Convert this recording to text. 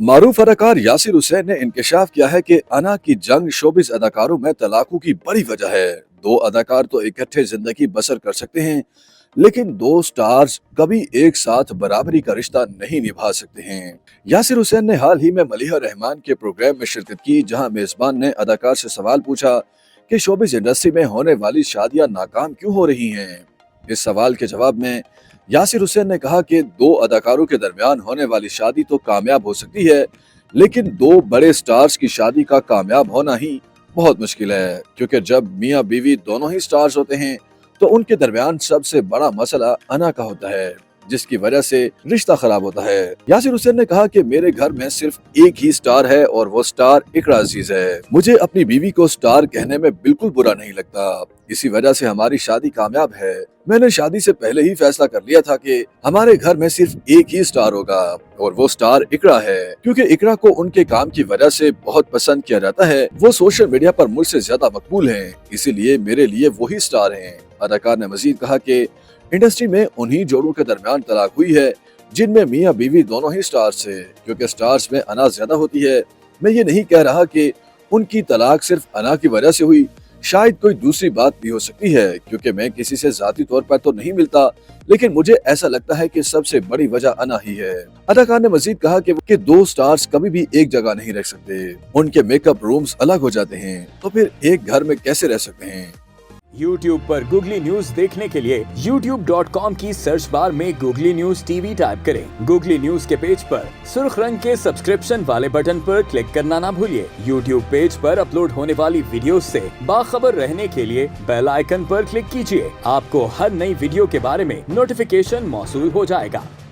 मारूफ अदाकार यासिर हुसैन ने इंकशाफ किया है कि अना की जंग शोबिस अदाकारों में तलाकों की बड़ी वजह है। दो अदाकार तो इकट्ठे जिंदगी बसर कर सकते हैं, लेकिन दो स्टार्स कभी एक साथ बराबरी का रिश्ता नहीं निभा सकते हैं। यासिर हुसैन ने हाल ही में मलिहा रहमान के प्रोग्राम में शिरकत की, जहां मेजबान ने अदाकार से सवाल पूछा कि शोबिस इंडस्ट्री में होने वाली शादियां नाकाम क्यों हो रही हैं। इस सवाल के जवाब में यासिर हुसैन ने कहा कि दो अदाकारों के दरमियान होने वाली शादी तो कामयाब हो सकती है, लेकिन दो बड़े स्टार्स की शादी का कामयाब होना ही बहुत मुश्किल है, क्योंकि जब मियां बीवी दोनों ही स्टार्स होते हैं तो उनके दरमियान सबसे बड़ा मसला अना का होता है, जिसकी वजह से रिश्ता खराब होता है। यासिर हुसैन ने कहा कि मेरे घर में सिर्फ एक ही स्टार है और वो स्टार इकरा अजीज है। मुझे अपनी बीवी को स्टार कहने में बिल्कुल बुरा नहीं लगता, इसी वजह से हमारी शादी कामयाब है। मैंने शादी से पहले ही फैसला कर लिया था कि हमारे घर में सिर्फ एक ही स्टार होगा और वो स्टार इकरा है, क्योंकि इकरा को उनके काम की वजह से बहुत पसंद किया जाता है। वो सोशल मीडिया पर मुझसे ज्यादा मकबूल हैं, इसीलिए मेरे लिए वही स्टार हैं। अदाकार ने मजीद कहा कि इंडस्ट्री में उन्हीं जोड़ों के दरमियान तलाक हुई है जिनमें मियां बीवी दोनों ही स्टार्स थे, क्योंकि स्टार्स में अना ज्यादा होती है। मैं ये नहीं कह रहा कि उनकी तलाक सिर्फ अना की वजह से हुई, शायद कोई दूसरी बात भी हो सकती है, क्योंकि मैं किसी से जाती तौर पर तो नहीं मिलता, लेकिन मुझे ऐसा लगता है कि सबसे बड़ी वजह अना ही है। अदाकार ने मजीद कहा कि दो स्टार्स कभी भी एक जगह नहीं रह सकते, उनके मेकअप रूम्स अलग हो जाते हैं, तो फिर एक घर में कैसे रह सकते हैं। YouTube पर गूगली न्यूज देखने के लिए youtube.com की सर्च बार में गूगली न्यूज टीवी टाइप करें। गूगली न्यूज के पेज पर सुर्ख रंग के सब्सक्रिप्शन वाले बटन पर क्लिक करना ना भूलिए। YouTube पेज पर अपलोड होने वाली वीडियोस से बाखबर रहने के लिए बेल आइकन पर क्लिक कीजिए। आपको हर नई वीडियो के बारे में नोटिफिकेशन मौसूल हो जाएगा।